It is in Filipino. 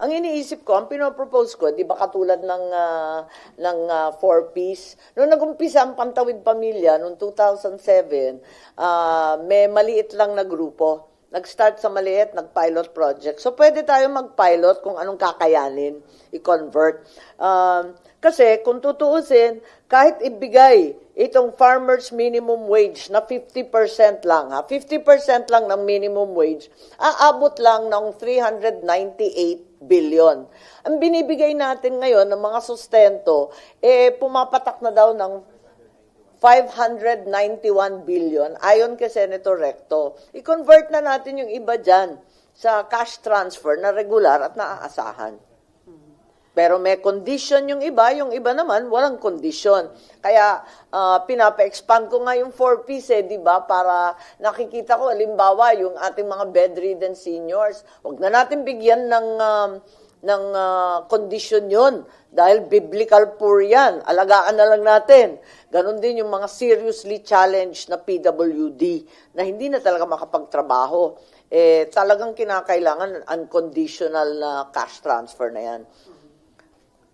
Ang iniisip ko, ang pinopropose ko, di ba katulad ng 4Ps, noong nag-umpisa ang Pantawid Pamilya noong 2007, may maliit lang na grupo. Nag-start sa maliit, nag-pilot project. So, pwede tayo mag-pilot kung anong kakayanin, i-convert. Kasi, kung tutuusin, kahit ibigay itong farmers minimum wage na 50% lang, 50% lang ng minimum wage, aabot lang ng 398 billion. Ang binibigay natin ngayon ng mga sustento, pumapatak na daw ng 591 billion ayon kay Senator Recto. I-convert na natin yung iba dyan sa cash transfer na regular at naaasahan. Pero may condition yung iba naman walang condition. Kaya pinapa-expand ko nga yung 4Ps di ba? Para nakikita ko, halimbawa, yung ating mga bedridden seniors, wag na natin bigyan ng kondisyon yun. Dahil biblical poor yan. Alagaan na lang natin. Ganon din yung mga seriously challenged na PWD na hindi na talaga makapagtrabaho. Talagang kinakailangan unconditional na cash transfer na yan.